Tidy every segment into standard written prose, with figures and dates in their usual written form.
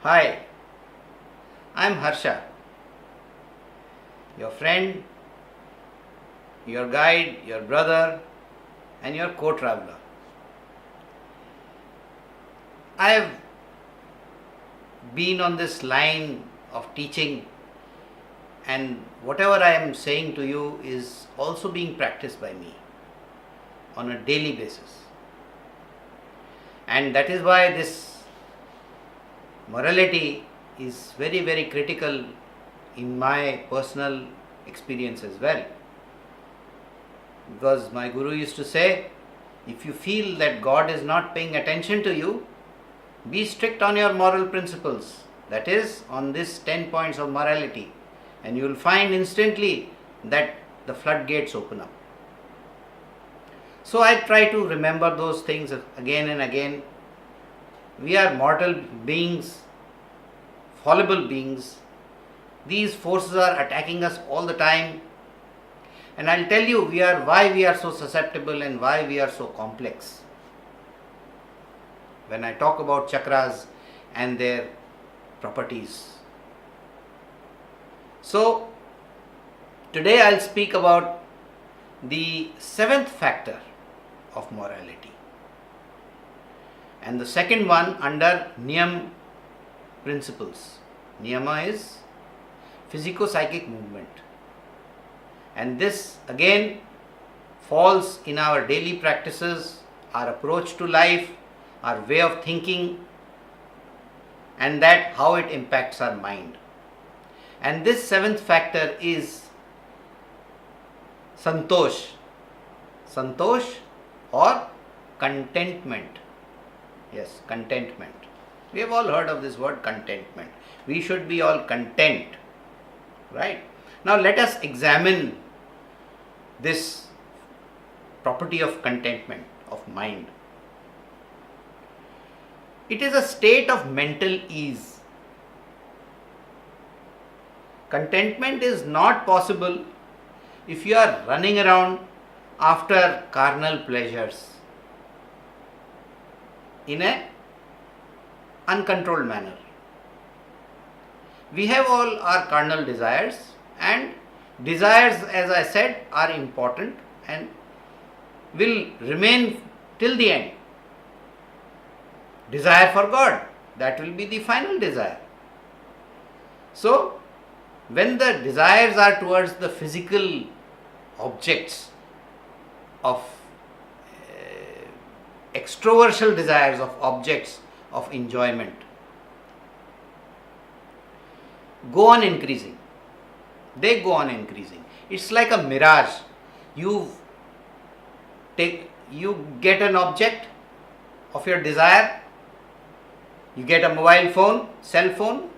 Hi, I'm Harsha, your friend, your guide, your brother, and your co-traveler. I have been on this line of teaching, and whatever I am saying to you is also being practiced by me on a daily basis. And that is why this morality is very, very critical in my personal experience as well. Because my guru used to say, if you feel that God is not paying attention to you, be strict on your moral principles. That is, on this 10 points of morality. And you will find instantly that the floodgates open up. So I try to remember those things again and again. We are mortal beings, fallible beings. These forces are attacking us all the time. And I'll tell you why we are so susceptible and why we are so complex. When I talk about chakras and their properties. So, today I'll speak about the seventh factor of morality. And the second one under Niyam principles. Niyama is physico-psychic movement. And this again falls in our daily practices, our approach to life, our way of thinking, and that how it impacts our mind. And this seventh factor is Santosh. Santosh or contentment. Yes, contentment. We have all heard of this word contentment. We should be all content. Right? Now let us examine this property of contentment of mind. It is a state of mental ease. Contentment is not possible if you are running around after carnal pleasures in an uncontrolled manner. We have all our carnal desires, and desires, as I said, are important and will remain till the end. Desire for God, that will be the final desire. So, when the desires are towards the physical objects of extroversial desires of objects of enjoyment, go on increasing. They go on increasing. It's like a mirage. You get an object of your desire. You get a mobile phone, cell phone.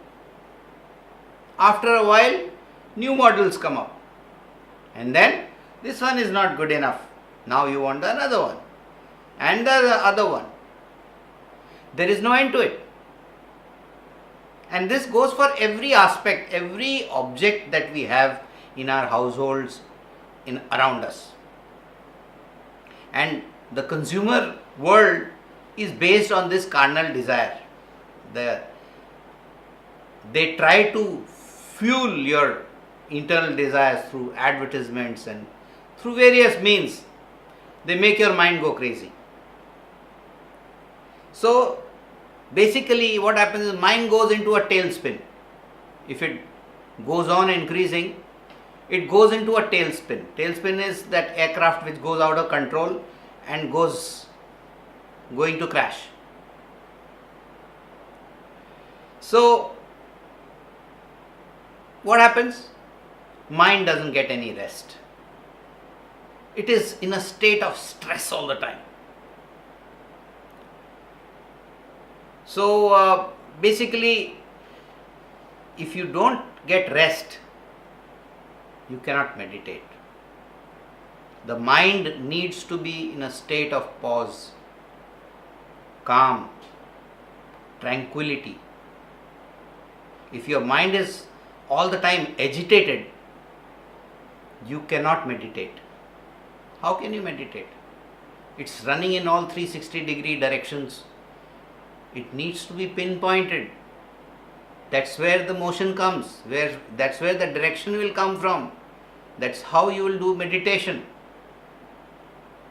After a while, new models come up. And then, this one is not good enough. Now you want another one. And the other one. There is no end to it. And this goes for every aspect, every object that we have in our households, around us. And the consumer world is based on this carnal desire. They try to fuel your internal desires through advertisements and through various means. They make your mind go crazy. So, basically what happens is mind goes into a tailspin. If it goes on increasing, it goes into a tailspin. Tailspin is that aircraft which goes out of control and going to crash. So, what happens? Mind doesn't get any rest. It is in a state of stress all the time. So basically, if you don't get rest, you cannot meditate. The mind needs to be in a state of pause, calm, tranquility. If your mind is all the time agitated, you cannot meditate. How can you meditate? It's running in all 360-degree directions. It needs to be pinpointed. That's where the motion comes, that's where the direction will come from. That's how you will do meditation.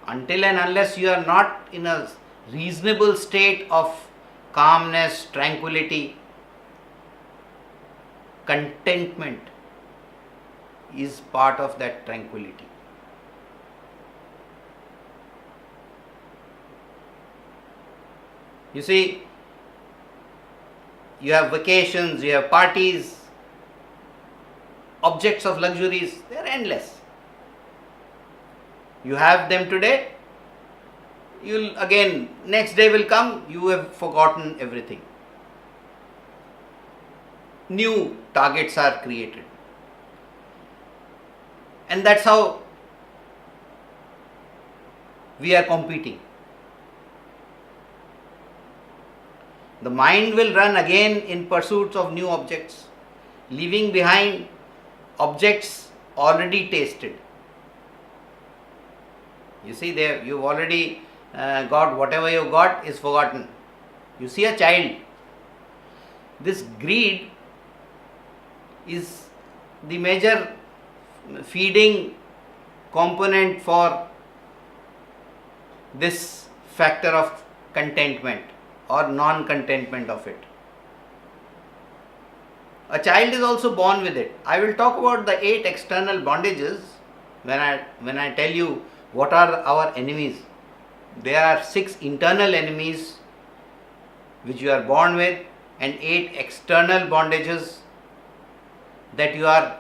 Until and unless you are not in a reasonable state of calmness, tranquility, contentment is part of that tranquility. You see, you have vacations, you have parties, objects of luxuries, they are endless. You have them today, you'll again, next day will come, you have forgotten everything. New targets are created. And that's how we are competing. The mind will run again in pursuit of new objects, leaving behind objects already tasted. You see, there you've already got whatever you got is forgotten. You see a child. This greed is the major feeding component for this factor of contentment or non-contentment of it. A child is also born with it. I will talk about the 8 external bondages when I tell you what are our enemies. There are 6 internal enemies which you are born with and 8 external bondages that you are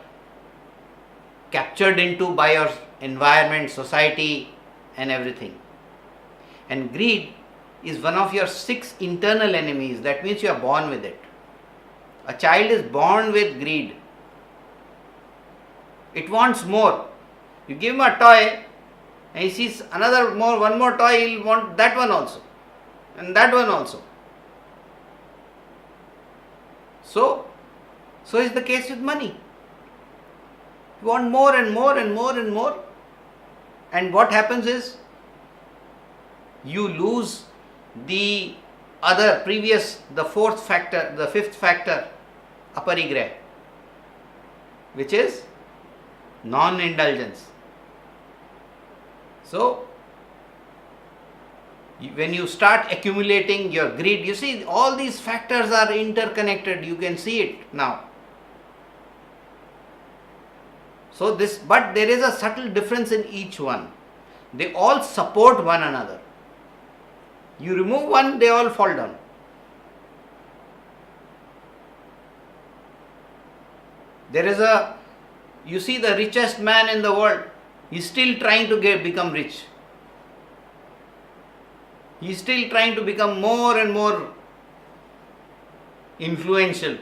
captured into by your environment, society and everything. And greed is one of your 6 internal enemies. That means you are born with it. A child is born with greed. It wants more. You give him a toy and he sees one more toy, he'll want that one also and that one also. So is the case with money. You want more and more and more and more, and what happens is you lose the fifth factor, aparigraha, which is non-indulgence. So when you start accumulating your greed, you see all these factors are interconnected. You can see it now. But there is a subtle difference in each one. They all support one another. You remove one, they all fall down. You see the richest man in the world, he's still trying to become rich. He's still trying to become more and more influential.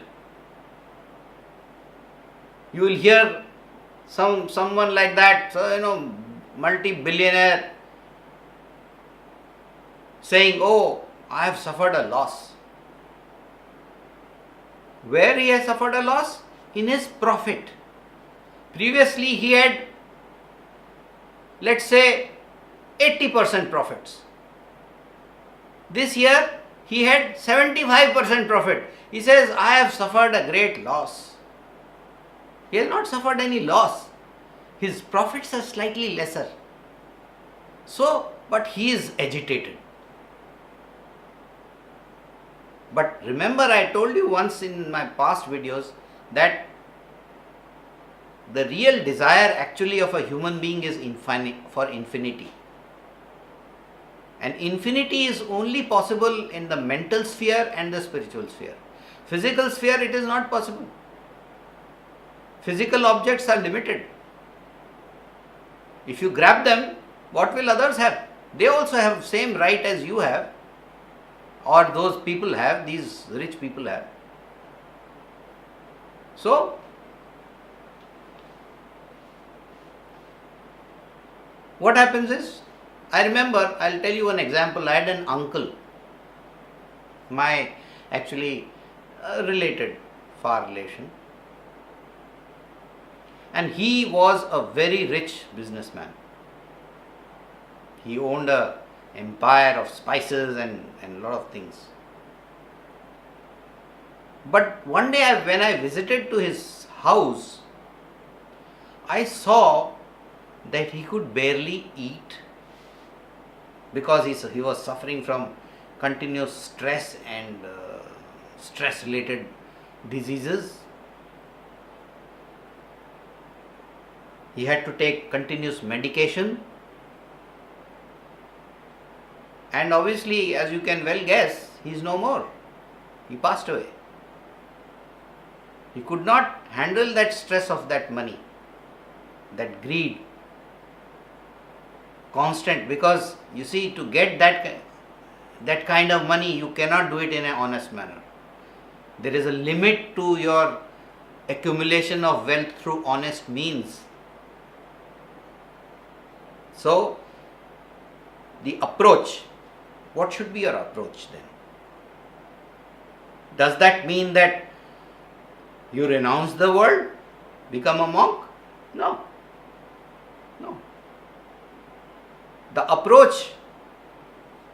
You will hear someone like that, multi-billionaire, saying, "Oh, I have suffered a loss." Where he has suffered a loss? In his profit. Previously he had, let's say, 80% profits. This year he had 75% profit. He says, "I have suffered a great loss." He has not suffered any loss. His profits are slightly lesser. But he is agitated. But remember, I told you once in my past videos that the real desire actually of a human being is for infinity. And infinity is only possible in the mental sphere and the spiritual sphere. Physical sphere, it is not possible. Physical objects are limited. If you grab them, what will others have? They also have same right as you have. or those people have, these rich people have. So, what happens is, I remember, I'll tell you one example. I had an uncle, my actually related, far relation, and he was a very rich businessman. He owned a empire of spices and a lot of things. But one day when I visited to his house, I saw that he could barely eat because he was suffering from continuous stress and stress related diseases. He had to take continuous medication, and obviously, as you can well guess, he is no more. He passed away. He could not handle that stress of that money, that greed, constant, because you see, to get that kind of money, you cannot do it in an honest manner. There is a limit to your accumulation of wealth through honest means. So, the approach, what should be your approach then? Does that mean that you renounce the world, become a monk? No. No. The approach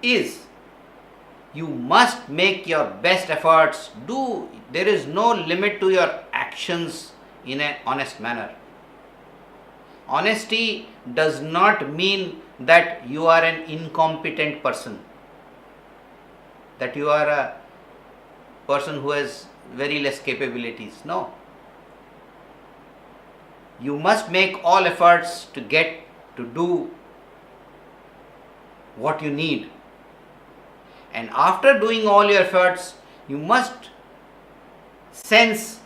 is, you must make your best efforts. There is no limit to your actions in an honest manner. Honesty does not mean that you are an incompetent person, that you are a person who has very less capabilities. No. You must make all efforts to do what you need. And after doing all your efforts, you must sense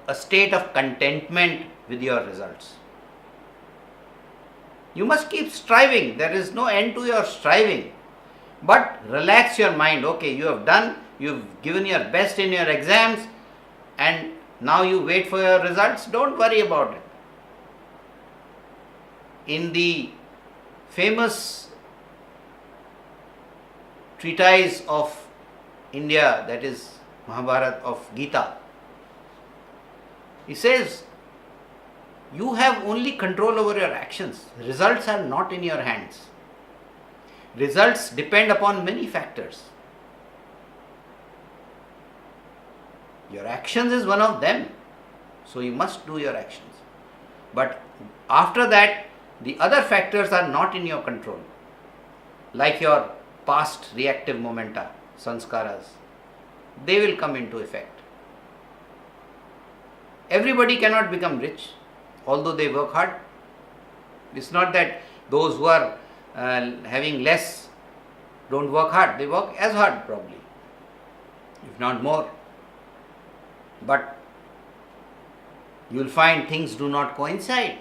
a state of contentment with your results. You must keep striving. There is no end to your striving. But relax your mind. Okay, you have done, you've given your best in your exams, and now you wait for your results. Don't worry about it. In the famous treatise of India, that is Mahabharata of Gita, he says, you have only control over your actions. Results are not in your hands. Results depend upon many factors. Your actions is one of them. So you must do your actions. But after that, the other factors are not in your control. Like your past reactive momenta, sanskaras, they will come into effect. Everybody cannot become rich, although they work hard. It's not that those who are having less don't work hard. They work as hard probably, if not more. But you will find things do not coincide.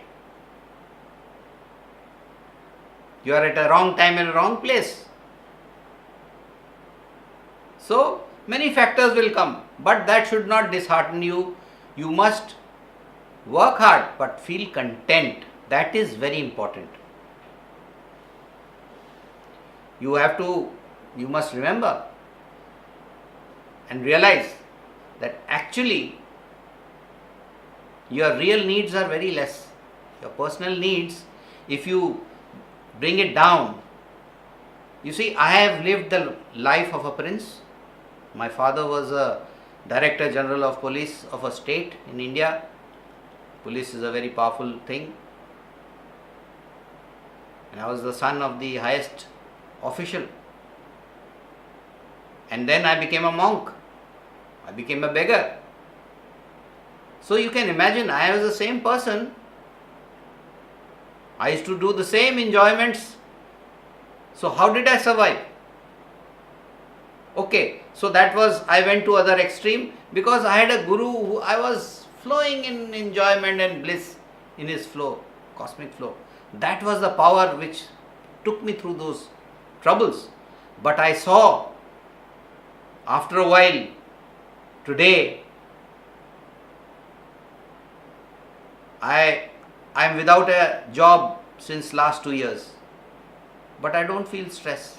You are at a wrong time in a wrong place. So many factors will come, but that should not dishearten you. You must work hard but feel content. That is very important. You must remember and realize that actually your real needs are very less. Your personal needs, if you bring it down, you see, I have lived the life of a prince. My father was a Director General of Police of a state in India. Police is a very powerful thing. And I was the son of the highest official. And then I became a monk. I became a beggar. So you can imagine, I was the same person. I used to do the same enjoyments. So how did I survive? Okay, so that was, I went to other extreme because I had a guru who I was flowing in enjoyment and bliss in his flow, cosmic flow. That was the power which took me through those troubles. But I saw after a while, today, I'm without a job since last 2 years, but I don't feel stress.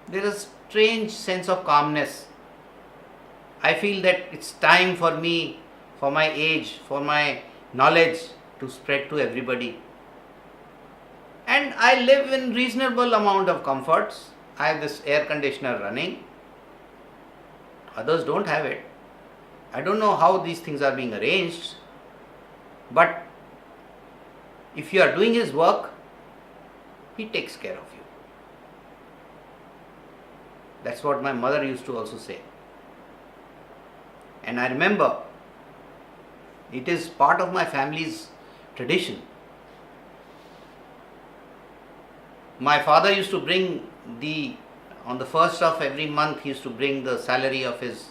There is a strange sense of calmness. I feel that it's time for me, for my age, for my knowledge to spread to everybody. And I live in reasonable amount of comforts. I have this air conditioner running. Others don't have it. I don't know how these things are being arranged. But if you are doing his work, he takes care of you. That's what my mother used to also say. And I remember, it is part of my family's tradition. My father used to bring on the first of every month, he used to bring the salary of his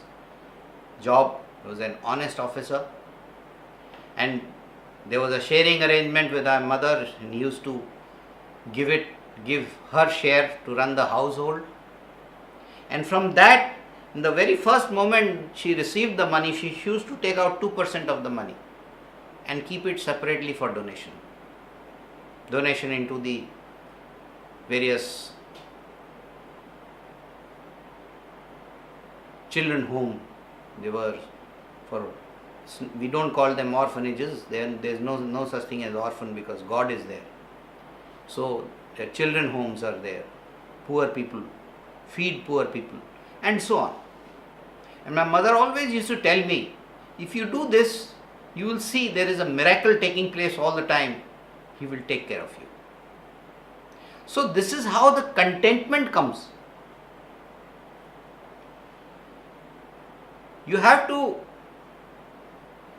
job. He was an honest officer. And there was a sharing arrangement with our mother, and he used to give her share to run the household. And from that, in the very first moment she received the money, she used to take out 2% of the money and keep it separately for donation. Donation into the various children home. They were we don't call them orphanages. There's no such thing as orphan, because God is there. So their children homes are there. Poor people, feed poor people, and so on. And my mother always used to tell me, if you do this, you will see there is a miracle taking place all the time. He will take care of you. So this is how the contentment comes. You have to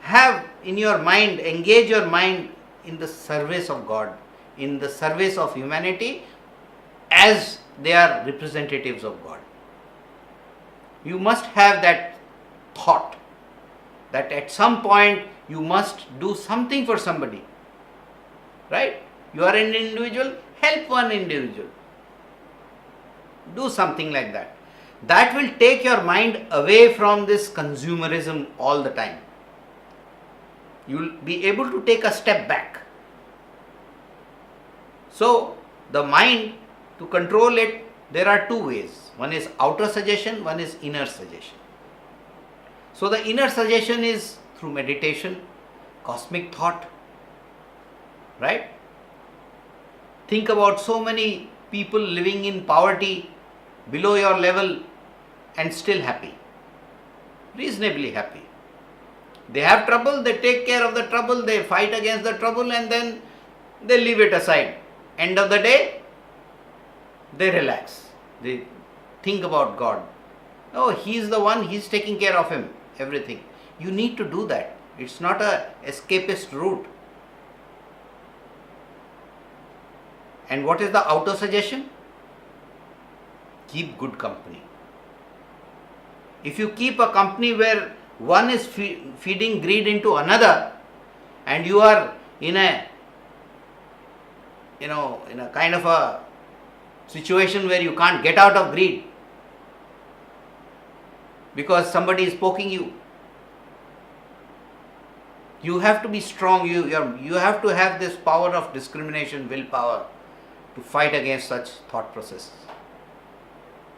have in your mind, engage your mind in the service of God, in the service of humanity, as they are representatives of God. You must have that thought that at some point you must do something for somebody. Right? You are an individual, help one individual. Do something like that. That will take your mind away from this consumerism all the time. You will be able to take a step back. So, the mind, to control it, there are two ways. One is outer suggestion, one is inner suggestion. So, the inner suggestion is through meditation, cosmic thought. Right? Think about so many people living in poverty, below your level, and still happy. Reasonably happy. They have trouble, they take care of the trouble, they fight against the trouble, and then they leave it aside. End of the day, they relax. They think about God. Oh, He is the one, He is taking care of him, everything. You need to do that. It's not a escapist route. And what is the outer suggestion? Keep good company. If you keep a company where one is feeding greed into another, and you are in a kind of a situation where you can't get out of greed because somebody is poking you, you have to be strong. You have to have this power of discrimination, willpower, to fight against such thought processes.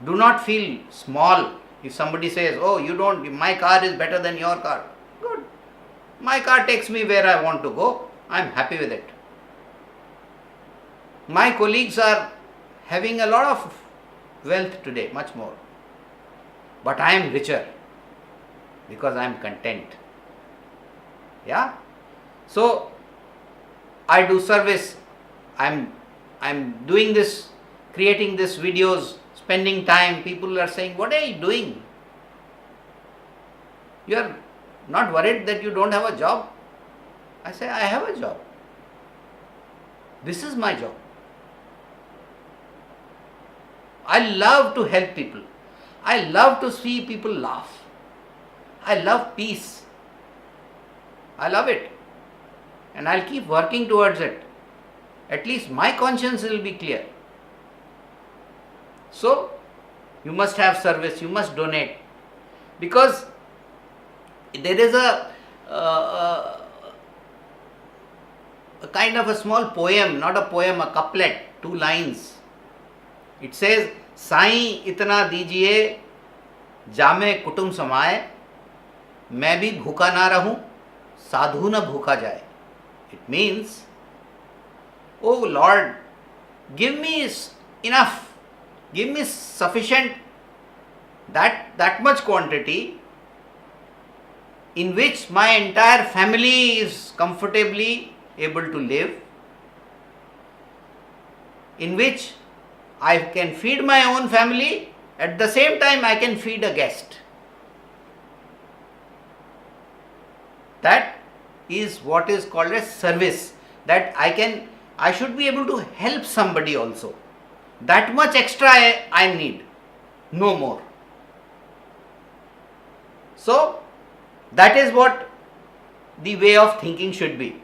Do not feel small. If somebody says, oh, my car is better than your car. Good. My car takes me where I want to go. I'm happy with it. My colleagues are having a lot of wealth today, much more. But I am richer because I am content. Yeah? So, I do service. I'm doing this, creating these videos, spending time. People are saying, what are you doing? You are not worried that you don't have a job? I say, I have a job. This is my job. I love to help people. I love to see people laugh. I love peace. I love it. And I'll keep working towards it. At least my conscience will be clear. So you must have service, you must donate, because there is a kind of a small poem, not a poem, a couplet, 2 lines. It says, Sai इतना दीजिए जामे कुटुम समाए, मैं भी भूखा ना रहूं, साधु न भूखा जाए. It means, oh Lord, give me enough, give me sufficient, that much quantity in which my entire family is comfortably able to live, in which I can feed my own family, at the same time I can feed a guest. That is what is called as service, that I should be able to help somebody also. That much extra I need, no more. So that is what the way of thinking should be.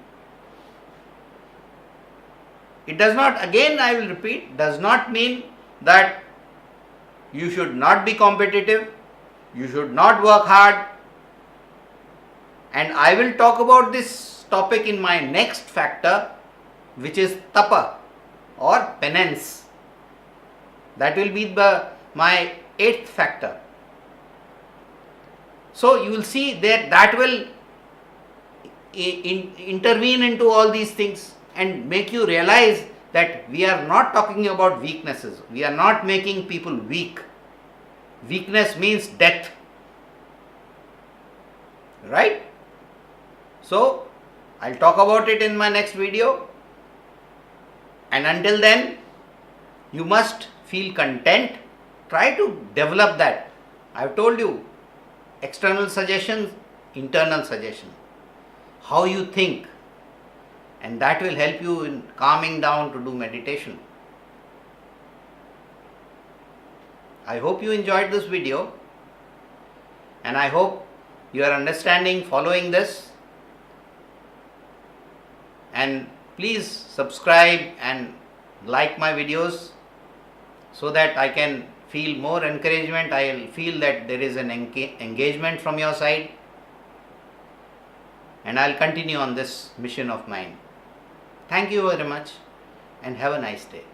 It does not, again I will repeat, does not mean that you should not be competitive, you should not work hard. And I will talk about this topic in my next factor, which is tapa or penance. That will be my 8th factor. So you will see that will intervene into all these things and make you realize that we are not talking about weaknesses. We are not making people weak. Weakness means death. Right? So I'll talk about it in my next video. And until then, you must feel content. Try to develop that. I've told you, external suggestions, internal suggestion. How you think. And that will help you in calming down to do meditation. I hope you enjoyed this video. And I hope you are understanding, following this. And please subscribe and like my videos so that I can feel more encouragement. I will feel that there is an engagement from your side. And I'll continue on this mission of mine. Thank you very much and have a nice day.